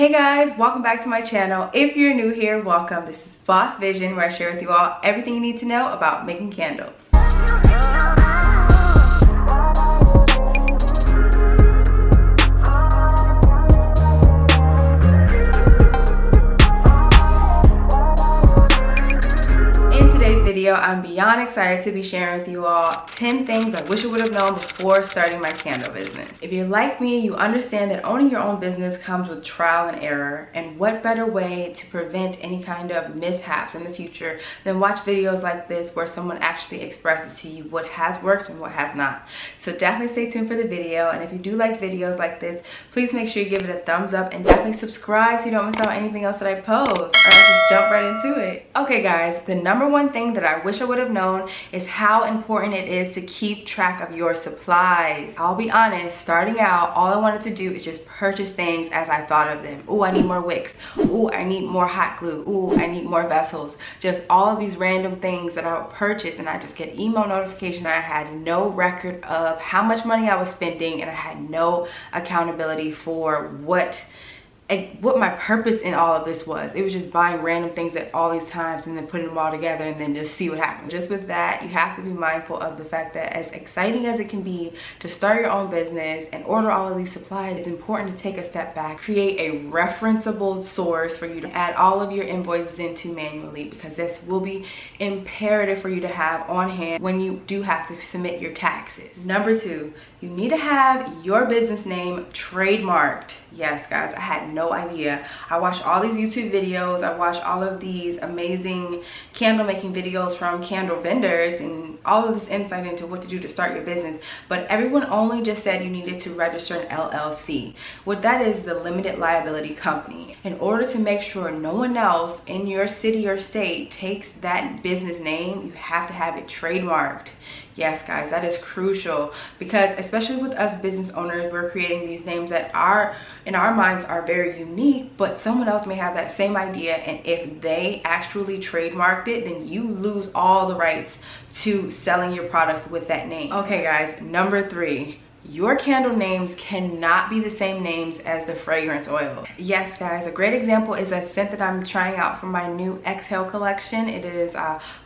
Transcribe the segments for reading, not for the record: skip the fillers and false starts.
Hey guys, welcome back to my channel. If you're new here, welcome. This is Boss Vision, where I share with you all everything you need to know about making candles. I'm beyond excited to be sharing with you all 10 things I wish I would have known before starting my candle business. If you're like me, you understand that owning your own business comes with trial and error, and what better way to prevent any kind of mishaps in the future than watch videos like this where someone actually expresses to you what has worked and what has not. So definitely stay tuned for the video, and if you do like videos like this, please make sure you give it a thumbs up and definitely subscribe so you don't miss out on anything else that I post. All right, just jump right into it. Okay guys, the number one thing that I wish I would have known is how important it is to keep track of your supplies. I'll be honest, starting out, all I wanted to do is just purchase things as I thought of them. Oh, I need more wicks. Oh, I need more hot glue. Oh, I need more vessels. Just all of these random things that I would purchase, and I just get email notification. I had no record of how much money I was spending, and I had no accountability for what my purpose in all of this was. It was just buying random things at all these times and then putting them all together and then just see what happens. Just with that, you have to be mindful of the fact that as exciting as it can be to start your own business and order all of these supplies, it's important to take a step back, create a referenceable source for you to add all of your invoices into manually, because this will be imperative for you to have on hand when you do have to submit your taxes. Number two, you need to have your business name trademarked. Yes guys, I had no idea. I watched all these YouTube videos, I watched all of these amazing candle making videos from candle vendors and all of this insight into what to do to start your business, but everyone only just said you needed to register an LLC. What that is a limited liability company. In order to make sure no one else in your city or state takes that business name, you have to have it trademarked. Yes guys, that is crucial, because especially with us business owners, we're creating these names that are in our minds are very unique, but someone else may have that same idea, and if they actually trademarked it, then you lose all the rights to selling your products with that name. Okay guys, number three, your candle names cannot be the same names as the fragrance oil. Yes guys, a great example is a scent that I'm trying out for my new Exhale collection. It is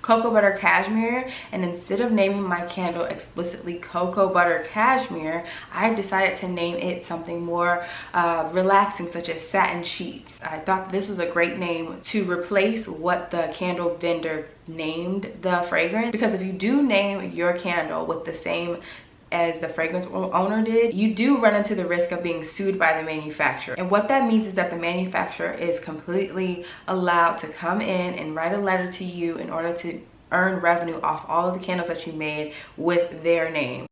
cocoa butter cashmere, and instead of naming my candle explicitly cocoa butter cashmere, I've decided to name it something more relaxing, such as satin sheets. I thought this was a great name to replace what the candle vendor named the fragrance, because if you do name your candle with the same as the fragrance owner did, you do run into the risk of being sued by the manufacturer. And what that means is that the manufacturer is completely allowed to come in and write a letter to you in order to earn revenue off all of the candles that you made with their name.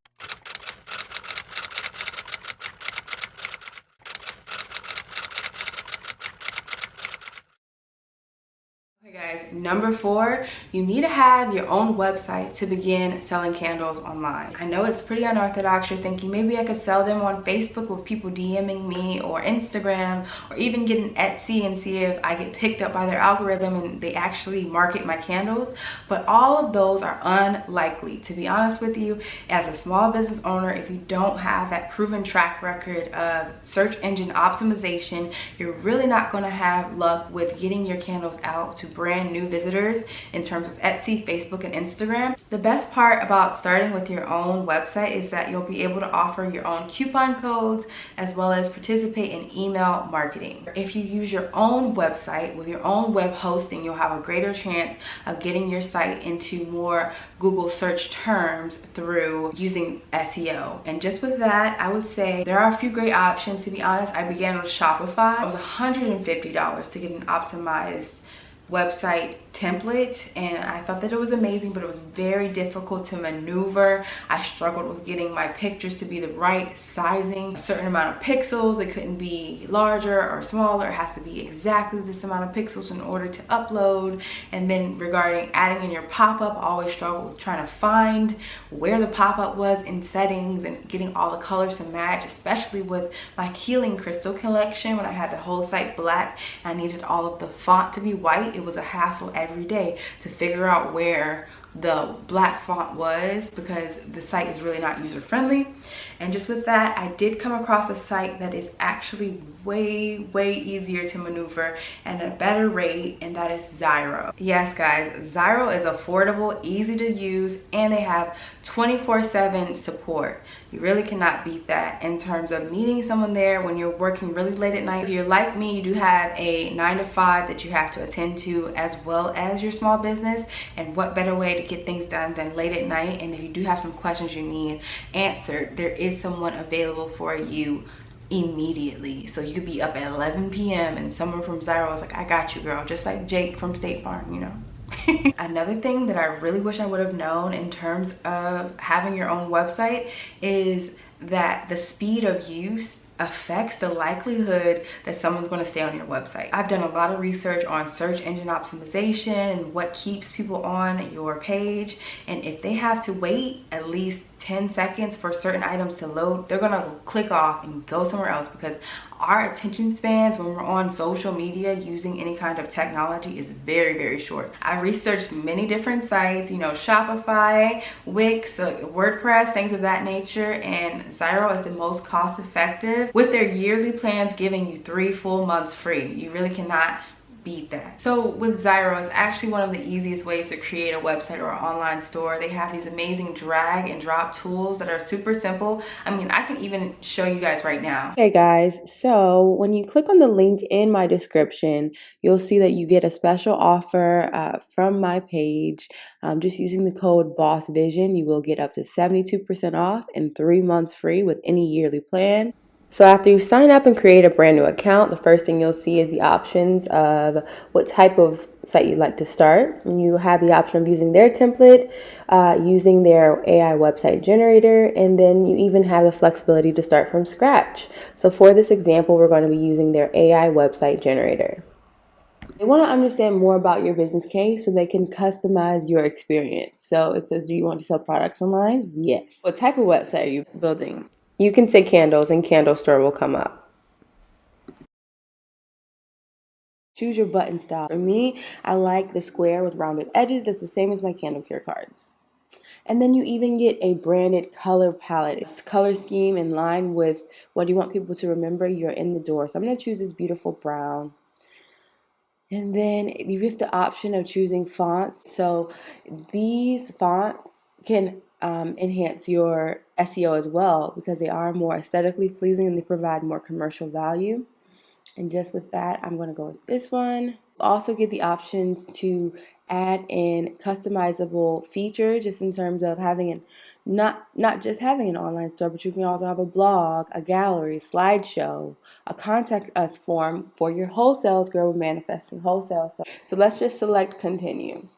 Guys, number four, you need to have your own website to begin selling candles online. I know it's pretty unorthodox. You're thinking maybe I could sell them on Facebook with people DMing me, or Instagram, or even get an Etsy and see if I get picked up by their algorithm and they actually market my candles. But all of those are unlikely. To be honest with you, as a small business owner, if you don't have that proven track record of search engine optimization, you're really not going to have luck with getting your candles out to brand new visitors in terms of Etsy, Facebook, and Instagram. The best part about starting with your own website is that you'll be able to offer your own coupon codes as well as participate in email marketing. If you use your own website with your own web hosting, you'll have a greater chance of getting your site into more Google search terms through using SEO. And just with that, I would say there are a few great options. To be honest, I began with Shopify. It was $150 to get an optimized website template, and I thought that it was amazing, but it was very difficult to maneuver. I struggled with getting my pictures to be the right sizing, a certain amount of pixels. It couldn't be larger or smaller. It has to be exactly this amount of pixels in order to upload. And then regarding adding in your pop-up, I always struggled with trying to find where the pop-up was in settings and getting all the colors to match, especially with my Healing Crystal collection. When I had the whole site black, I needed all of the font to be white. It was a hassle every day to figure out where the black font was, because the site is really not user friendly. And just with that, I did come across a site that is actually way easier to maneuver and a better rate, and that is Zyro. Yes guys, Zyro is affordable, easy to use, and they have 24/7 support. You really cannot beat that in terms of needing someone there when you're working really late at night. If you're like me, you do have a 9 to 5 that you have to attend to, as well as your small business, and what better way to get things done than late at night. And if you do have some questions you need answered, there is someone available for you immediately. So you could be up at 11 p.m. and someone from Zyro is like, I got you girl, just like Jake from State Farm, you know. Another thing that I really wish I would have known in terms of having your own website is that the speed of use affects the likelihood that someone's going to stay on your website. I've done a lot of research on search engine optimization and what keeps people on your page, and if they have to wait at least 10 seconds for certain items to load, they're gonna click off and go somewhere else, because our attention spans when we're on social media using any kind of technology is very short. I researched many different sites, you know, Shopify, Wix, WordPress, things of that nature, and Zyro is the most cost effective, with their yearly plans giving you 3 full months free. You really cannot beat that. So with Zyro, it's actually one of the easiest ways to create a website or an online store. They have these amazing drag and drop tools that are super simple. I mean, I can even show you guys right now. Okay guys, so when you click on the link in my description, you'll see that you get a special offer from my page. Just using the code BOSSVISION, you will get up to 72% off and 3 months free with any yearly plan. So after you sign up and create a brand new account, the first thing you'll see is the options of what type of site you'd like to start. You have the option of using their template, using their AI website generator, and then you even have the flexibility to start from scratch. So for this example, we're going to be using their AI website generator. They want to understand more about your business case so they can customize your experience. So it says, do you want to sell products online? Yes. What type of website are you building? You can say candles and candle store will come up. Choose your button style. For me, I like the square with rounded edges. That's the same as my candle care cards. And then you even get a branded color palette. It's color scheme in line with what you want people to remember you're in the door. So I'm going to choose this beautiful brown. And then you get the option of choosing fonts. So these fonts can enhance your SEO as well, because they are more aesthetically pleasing and they provide more commercial value. And just with that, I'm going to go with this one. Also get the options to add in customizable features, just in terms of having an not just having an online store, but you can also have a blog, a gallery, slideshow, a contact us form for your wholesales. Girl, we're manifesting wholesale. So let's just select continue.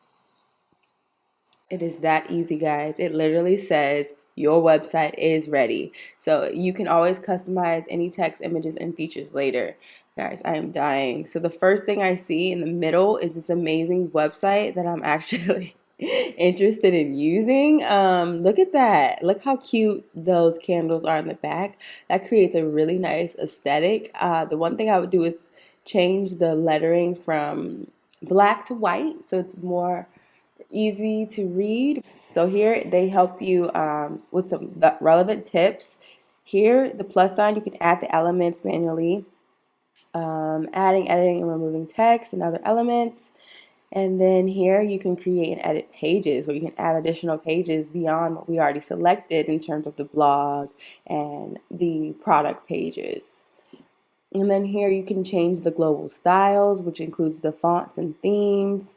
It is that easy, guys. It literally says your website is ready. So you can always customize any text, images, and features later. Guys, I am dying. So the first thing I see in the middle is this amazing website that I'm actually interested in using. Look at that. Look how cute those candles are in the back. That creates a really nice aesthetic. The one thing I would do is change the lettering from black to white, so it's more easy to read. So here they help you with some relevant tips. Here, the plus sign, you can add the elements manually, adding, editing, and removing text and other elements. And then here you can create and edit pages, where you can add additional pages beyond what we already selected in terms of the blog and the product pages. And then here you can change the global styles, which includes the fonts and themes.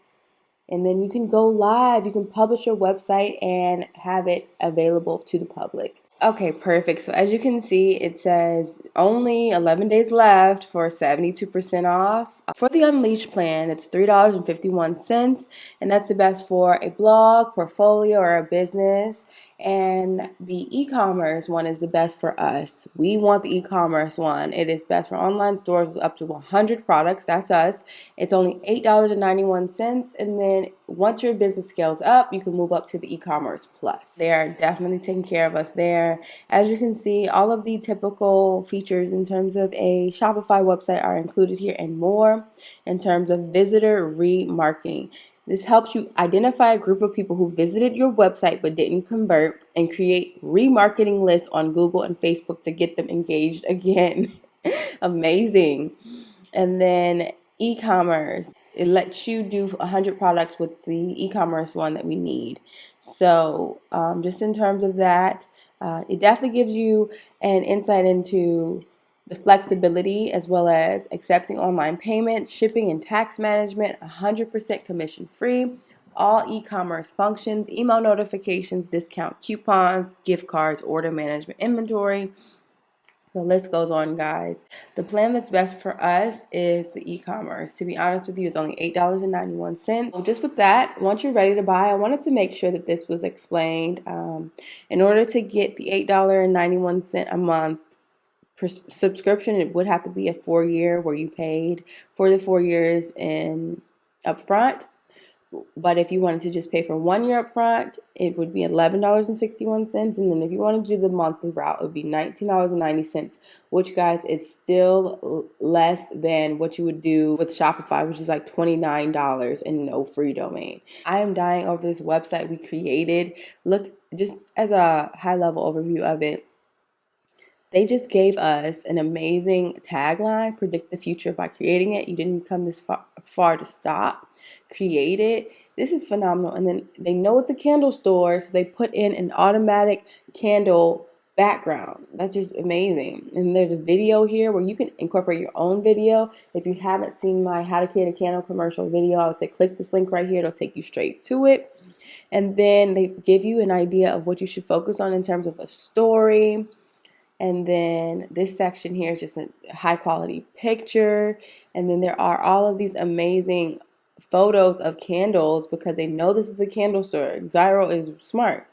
And then you can go live. You can publish your website and have it available to the public. Okay, perfect. So as you can see, it says only 11 days left for 72% off. For the Unleashed plan, it's $3.51, and that's the best for a blog, portfolio, or a business. And the e-commerce one is the best for us. We want the e-commerce one. It is best for online stores with up to 100 products. That's us. It's only $8.91, and then once your business scales up, you can move up to the e-commerce plus. They are definitely taking care of us there. As you can see, all of the typical features in terms of a Shopify website are included here, and more in terms of visitor remarketing. This helps you identify a group of people who visited your website but didn't convert and create remarketing lists on Google and Facebook to get them engaged again. Amazing. And then e-commerce. It lets you do 100 products with the e-commerce one that we need. So just in terms of that, it definitely gives you an insight into the flexibility as well as accepting online payments, shipping and tax management, 100% commission free, all e-commerce functions, email notifications, discount coupons, gift cards, order management, inventory. The list goes on, guys. The plan that's best for us is the e-commerce. To be honest with you, it's only $8.91. So just with that, once you're ready to buy, I wanted to make sure that this was explained. In order to get the $8.91 a month subscription, it would have to be a 4-year where you paid for the 4 years in upfront. But if you wanted to just pay for 1 year up front, it would be $11.61. And then if you want to do the monthly route, it would be $19.90, which, guys, is still less than what you would do with Shopify, which is like $29 and no free domain. I am dying over this website we created. Look, just as a high level overview of it, they just gave us an amazing tagline, predict the future by creating it. You didn't come this far to stop. Create it. This is phenomenal. And then they know it's a candle store, so they put in an automatic candle background. That's just amazing. And there's a video here where you can incorporate your own video. If you haven't seen my how to create a candle commercial video, I would say click this link right here. It'll take you straight to it. And then they give you an idea of what you should focus on in terms of a story. And then this section here is just a high quality picture. And then there are all of these amazing photos of candles because they know this is a candle store. Zyro is smart.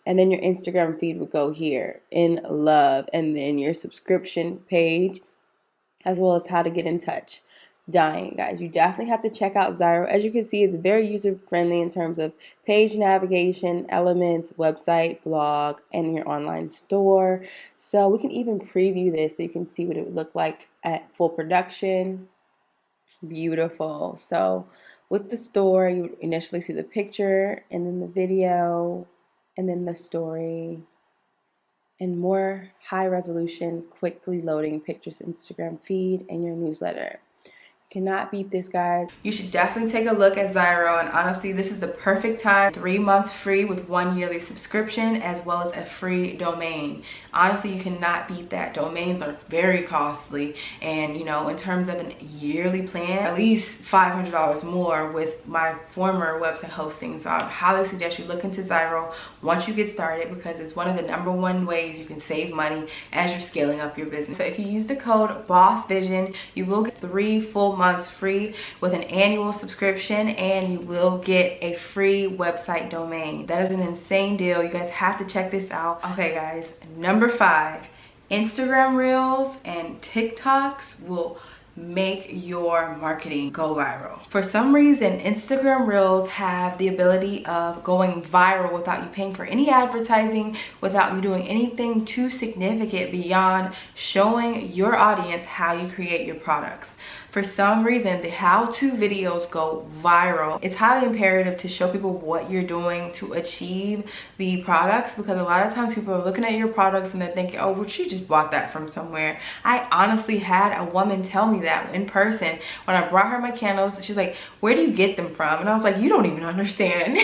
And then your Instagram feed would go here in love. And then your subscription page, as well as how to get in touch. Dying, guys. You definitely have to check out Zyro. As you can see, it's very user friendly in terms of page navigation, elements, website, blog, and your online store. So we can even preview this so you can see what it would look like at full production. Beautiful. So with the store, you would initially see the picture and then the video and then the story and more high resolution, quickly loading pictures, Instagram feed, and your newsletter. Cannot beat this, guys. You should definitely take a look at Zyro, and honestly, this is the perfect time. 3 months free with 1 yearly subscription as well as a free domain. Honestly, you cannot beat that. Domains are very costly, and you know, in terms of a yearly plan, at least $500 more with my former website hosting. So I would highly suggest you look into Zyro once you get started, because it's one of the #1 ways you can save money as you're scaling up your business. So if you use the code BOSSVISION, you will get 3 full months free with an annual subscription, and you will get a free website domain. That is an insane deal. You guys have to check this out. Okay, guys, number 5, Instagram Reels and TikToks will make your marketing go viral. For some reason, Instagram Reels have the ability of going viral without you paying for any advertising, without you doing anything too significant beyond showing your audience how you create your products. For some reason, the how-to videos go viral. It's highly imperative to show people what you're doing to achieve the products, because a lot of times people are looking at your products and they're thinking, oh, well, she just bought that from somewhere. I honestly had a woman tell me that in person when I brought her my candles. She's like, where do you get them from? And I was like, you don't even understand.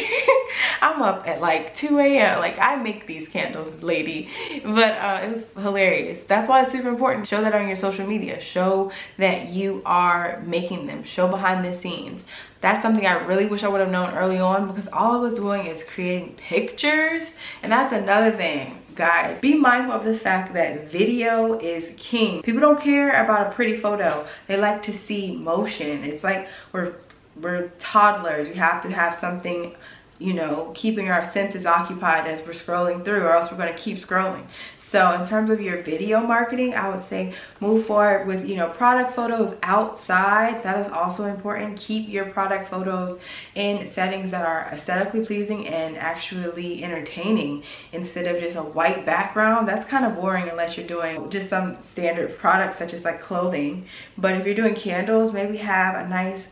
I'm up at like 2 a.m. Like, I make these candles, lady. But it was hilarious. That's why it's super important. Show that on your social media. Show that you are making them. Show behind the scenes. That's something I really wish I would have known early on, because all I was doing is creating pictures. And that's another thing, guys. Be mindful of the fact that video is king. People don't care about a pretty photo. They like to see motion. It's like we're toddlers. You have to have something, you know, keeping our senses occupied as we're scrolling through, or else we're going to keep scrolling. So in terms of your video marketing, I would say move forward with, you know, product photos outside. That is also important. Keep your product photos in settings that are aesthetically pleasing and actually entertaining, instead of just a white background. That's kind of boring unless you're doing just some standard products such as like clothing. But if you're doing candles, maybe have a nice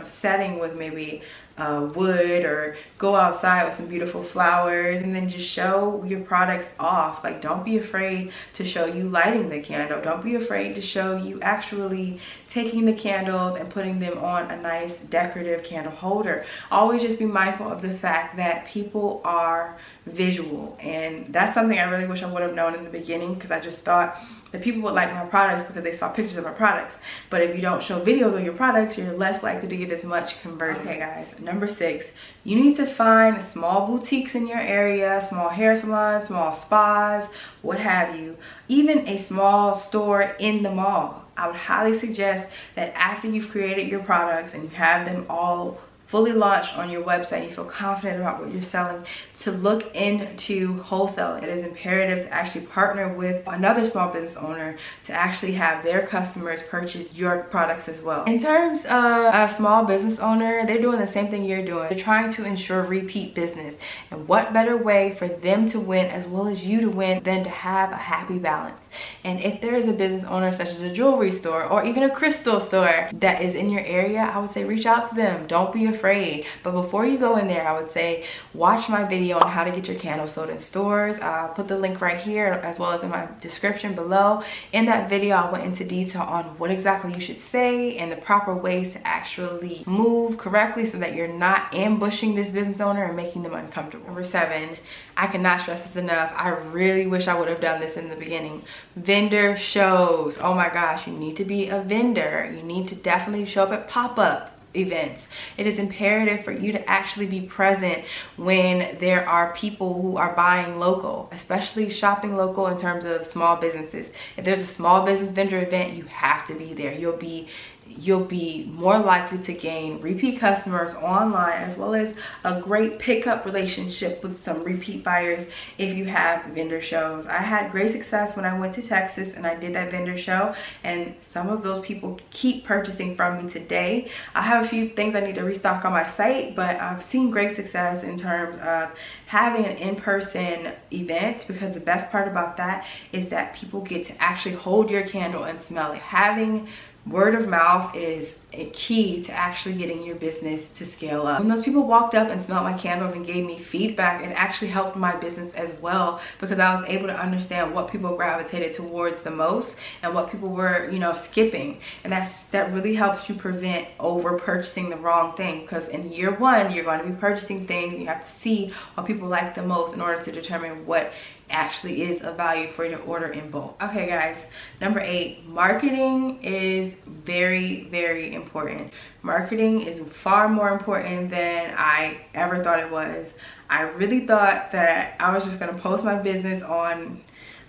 setting with maybe wood, or go outside with some beautiful flowers, and then just show your products off. Like, don't be afraid to show you lighting the candle. Don't be afraid to show you actually taking the candles and putting them on a nice decorative candle holder. Always just be mindful of the fact that people are visual, and that's something I really wish I would have known in the beginning, because I just thought that people would like my products because they saw pictures of my products. But if you don't show videos of your products, you're less likely to get as much conversion. Okay guys, number 6, you need to find small boutiques in your area, small hair salons, small spas, what have you, even a small store in the mall. I would highly suggest that after you've created your products and you have them all fully launched on your website, you feel confident about what you're selling, to look into wholesaling. It is imperative to actually partner with another small business owner to actually have their customers purchase your products as well. In terms of a small business owner, they're doing the same thing you're doing. They're trying to ensure repeat business, and what better way for them to win as well as you to win than to have a happy balance. And if there is a business owner such as a jewelry store or even a crystal store that is in your area, I would say reach out to them. Don't be afraid. But before you go in there, I would say watch my video on how to get your candles sold in stores. I'll put the link right here as well as in my description below. In that video, I went into detail on what exactly you should say and the proper ways to actually move correctly so that you're not ambushing this business owner and making them uncomfortable. Number 7, I cannot stress this enough. I really wish I would have done this in the beginning. Vendor shows. Oh my gosh, you need to be a vendor. You need to definitely show up at pop-up events. It is imperative for you to actually be present when there are people who are buying local, especially shopping local in terms of small businesses. If there's a small business vendor event, you have to be there. You'll be more likely to gain repeat customers online, as well as a great pickup relationship with some repeat buyers if you have vendor shows. I had great success when I went to Texas and I did that vendor show, and some of those people keep purchasing from me today. I have a few things I need to restock on my site, but I've seen great success in terms of having an in-person event, because the best part about that is that people get to actually hold your candle and smell it. Having word of mouth is a key to actually getting your business to scale up. When those people walked up and smelled my candles and gave me feedback, it actually helped my business as well, because I was able to understand what people gravitated towards the most and what people were, skipping. And that really helps you prevent over purchasing the wrong thing, because in year 1, you're going to be purchasing things. You have to see what people like the most in order to determine what actually is of value for you to order in bulk. Okay guys, number 8, marketing is very, very important. Marketing is far more important than I ever thought it was. I really thought that I was just gonna post my business on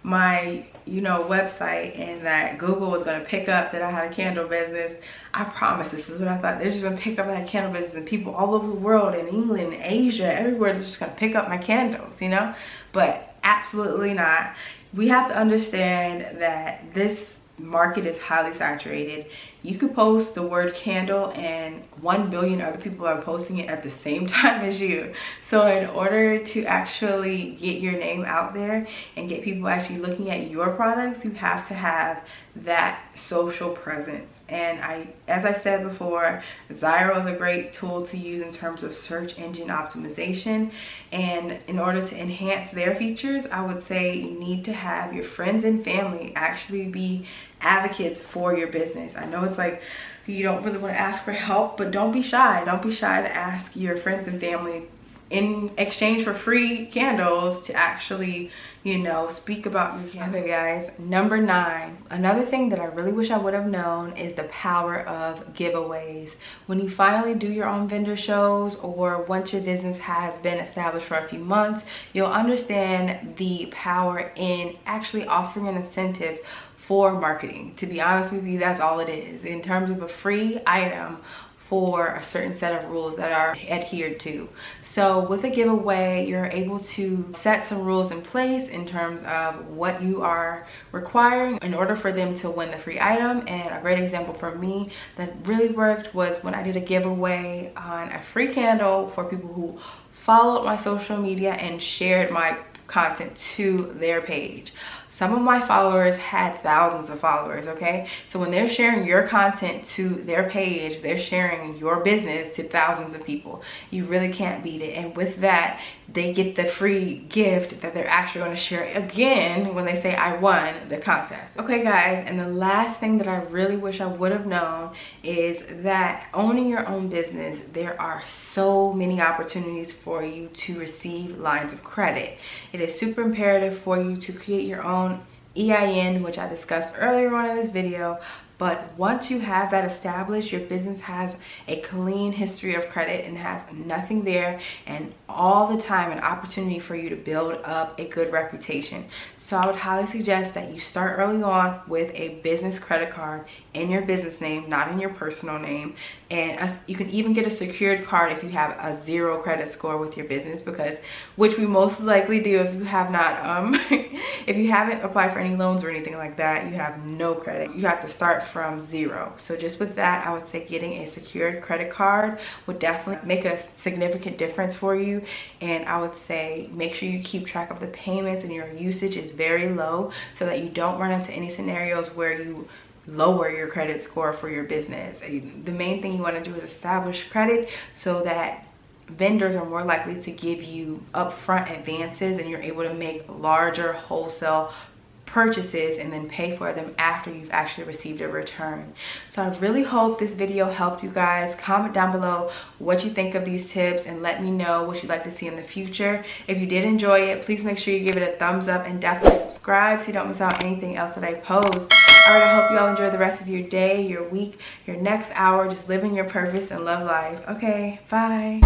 my website and that Google was going to pick up that I had a candle business. I promise, this is what I thought. They're just going to pick up my candle business, and people all over the world, in England, Asia, everywhere, they're just going to pick up my candles, but absolutely not. We have to understand that this market is highly saturated. You could post the word candle and 1 billion other people are posting it at the same time as you. So in order to actually get your name out there and get people actually looking at your products, you have to have that social presence. And as I said before, Zyro is a great tool to use in terms of search engine optimization. And in order to enhance their features, I would say you need to have your friends and family actually be advocates for your business. I know it's like you don't really want to ask for help, but don't be shy. Don't be shy to ask your friends and family in exchange for free candles to actually, speak about your candle. Okay guys, number 9, another thing that I really wish I would have known is the power of giveaways. When you finally do your own vendor shows, or once your business has been established for a few months, you'll understand the power in actually offering an incentive for marketing. To be honest with you, that's all it is. In terms of a free item for a certain set of rules that are adhered to. So with a giveaway, you're able to set some rules in place in terms of what you are requiring in order for them to win the free item. And a great example for me that really worked was when I did a giveaway on a free candle for people who followed my social media and shared my content to their page. Some of my followers had thousands of followers, okay? So when they're sharing your content to their page, they're sharing your business to thousands of people. You really can't beat it. And with that, they get the free gift that they're actually going to share again when they say, I won the contest. Okay, guys, and the last thing that I really wish I would have known is that owning your own business, there are so many opportunities for you to receive lines of credit. It is super imperative for you to create your own EIN, which I discussed earlier on in this video. But once you have that established, your business has a clean history of credit and has nothing there, and all the time an opportunity for you to build up a good reputation. So I would highly suggest that you start early on with a business credit card in your business name, not in your personal name. And you can even get a secured card if you have a 0 credit score with your business, because which we most likely do if you have not if you haven't applied for any loans or anything like that, you have no credit. You have to start from 0. So just with that, I would say getting a secured credit card would definitely make a significant difference for you. And I would say make sure you keep track of the payments and your usage is very low, so that you don't run into any scenarios where you lower your credit score for your business. The main thing you want to do is establish credit so that vendors are more likely to give you upfront advances and you're able to make larger wholesale purchases and then pay for them after you've actually received a return. So I really hope this video helped you guys. Comment down below what you think of these tips and let me know what you'd like to see in the future. If you did enjoy it, please make sure you give it a thumbs up and definitely subscribe so you don't miss out on anything else that I post. Alright, I hope you all enjoy the rest of your day, your week, your next hour, just living your purpose and love life. Okay, bye.